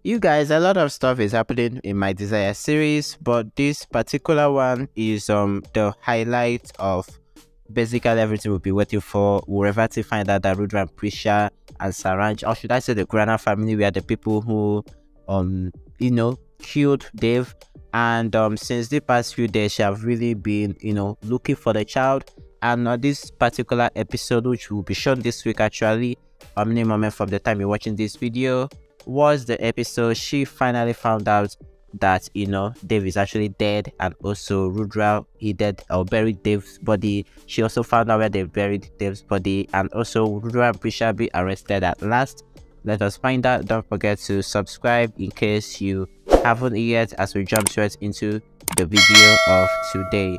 You guys, a lot of stuff is happening in my Desire series, but this particular one is the highlight of basically everything we'll be waiting for. We'll Revathi find out that Rudra Presha and Saranj, or should I say the Kurana family, were the people who killed Dave. And since the past few days, she have really been looking for the child. And this particular episode, which will be shown this week actually, any moment from the time you're watching this video, was the episode she finally found out that Dave is actually dead, and also Rudra, he dead or buried Dave's body. She also found out where they buried Dave's body, and also Rudra and Prisha be arrested at last. Let us find out. Don't forget to subscribe in case you haven't yet, as we jump straight into the video of today.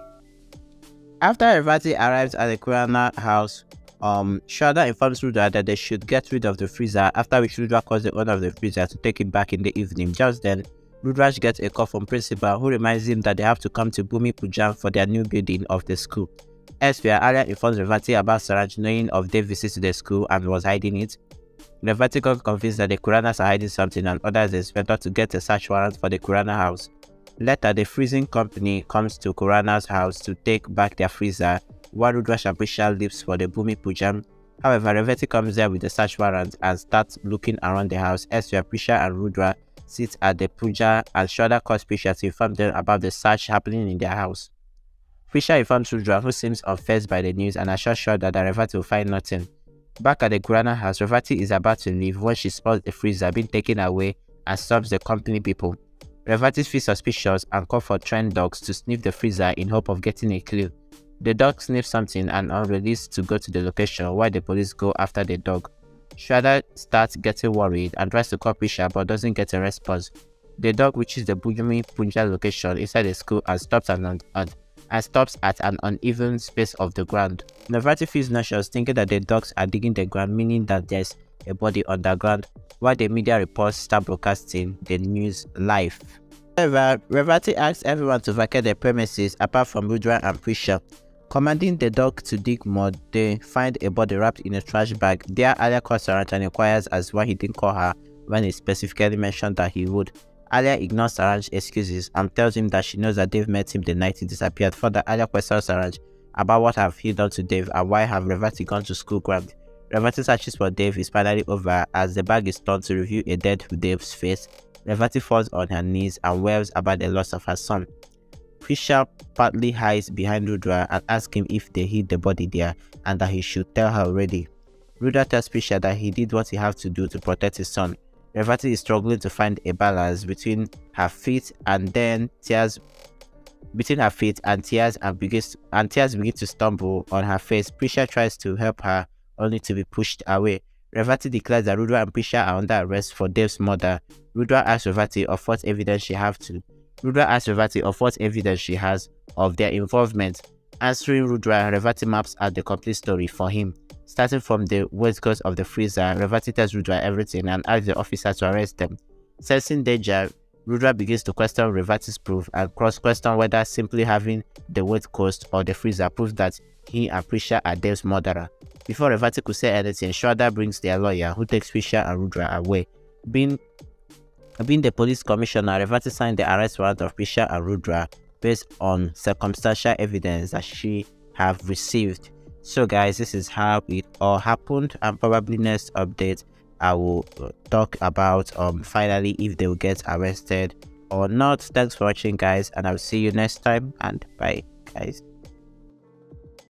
After Revathi arrives at the Kurana house, Shraddha informs Rudra that they should get rid of the freezer, after which Rudra calls the owner of the freezer to take it back in the evening. Just then, Rudraj gets a call from principal, who reminds him that they have to come to Bhumi Pujam for their new building of the school. Elsewhere, Arya informs Revathi about Saranj knowing of Dave's visit to the school and was hiding it. Revathi got convinced that the Kuranas are hiding something and orders the inspector to get a search warrant for the Kurana house. Later, the freezing company comes to Kurana's house to take back their freezer, while Rudra and Prisha leaves for the Bhumi Pujam. However, Revathi comes there with the search warrant and starts looking around the house. Elsewhere, Prisha and Rudra sit at the puja, and Shraddha calls Prisha to inform them about the search happening in their house. Prisha informs Rudra, who seems unfazed by the news, and assures Shraddha that Revathi will find nothing. Back at the Kurana house, Revathi is about to leave when she spots the freezer being taken away and stops the company people. Revathi feels suspicious and calls for trained dogs to sniff the freezer in hope of getting a clue. The dog sniffs something and are released to go to the location, while the police go after the dog. Shraddha starts getting worried and tries to call Prisha but doesn't get a response. The dog reaches the Bhumi Pujam location inside the school and stops at an uneven space of the ground. Revathi feels nauseous, thinking that the dogs are digging the ground, meaning that there's a body underground, while the media reports start broadcasting the news live. However, Revathi asks everyone to vacate the premises apart from Rudra and Prisha. Commanding the dog to dig more, they find a body wrapped in a trash bag. There, Alia calls Saranj and inquires as why he didn't call her when he specifically mentioned that he would. Alia ignores Saranj's excuses and tells him that she knows that Dave met him the night he disappeared. Further, Alia questions Saranj about what have he done to Dave and why have Revathi gone to school ground. Revathi searches for Dave is finally over as the bag is torn to reveal a dead Dave's face. Revathi falls on her knees and wails about the loss of her son. Prisha partly hides behind Rudra and asks him if they hid the body there and that he should tell her already. Rudra tells Prisha that he did what he had to do to protect his son. Revathi is struggling to find a balance between her feet and tears begin to stumble on her face. Prisha tries to help her, only to be pushed away. Revathi declares that Rudra and Prisha are under arrest for Dave's murder. Rudra asks Revathi of what evidence she has of their involvement. Answering Rudra, Revathi maps out the complete story for him. Starting from the waistcoat of the freezer, Revathi tells Rudra everything and asks the officer to arrest them. Sensing danger, Rudra begins to question Revathi's proof and cross-question whether simply having the waistcoat or the freezer proves that he and Prisha are Dave's murderer. Before Revathi could say anything, Shraddha brings their lawyer, who takes Prisha and Rudra away. Being the police commissioner, Revathi signed the arrest warrant of Prisha and Rudra based on circumstantial evidence that she have received. So guys, this is how it all happened, and probably next update I will talk about finally if they will get arrested or not. Thanks for watching guys, and I'll see you next time, and bye guys.